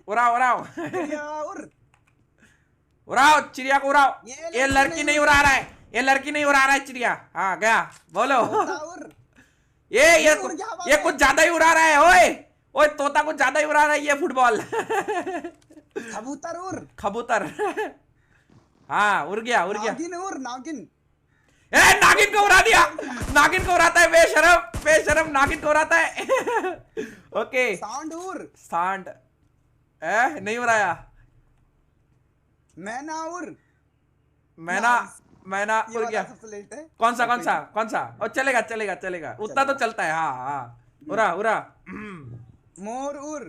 उड़ाओ उड़ाओ चिड़िया उड़। उड़ाओ चिड़िया को उड़ाओ। ये ये लड़की नहीं उड़ा रहा है, ये लड़की नहीं उड़ा रहा है चिड़िया। हाँ गया, बोलो। तोता उड़। ये उड़ गया हवा ये में। कुछ ज्यादा ही उड़ा रहा है। ओए ओए तोता कुछ ज्यादा ही उड़ा रहा है ये फुटबॉल। कबूतर उड़। कबूतर। हाँ उड़ गया उड़ गया। नागिन उड़ नागिन। ए नागिन को उड़ा दिया, नागिन को उड़ाता है बेशरम, बेशरम नागिन को उड़ाता है। ओके सांड उड़। सांड नहीं उड़ाया। मैना उड़। मैना, मैना ये उड़ वाला गया। सबसे लेट है। कौन सा कौन सा कौन सा? और चलेगा चलेगा चलेगा, उतना तो चलता है। हाँ हाँ उड़ा उड़ा। मोर उड़।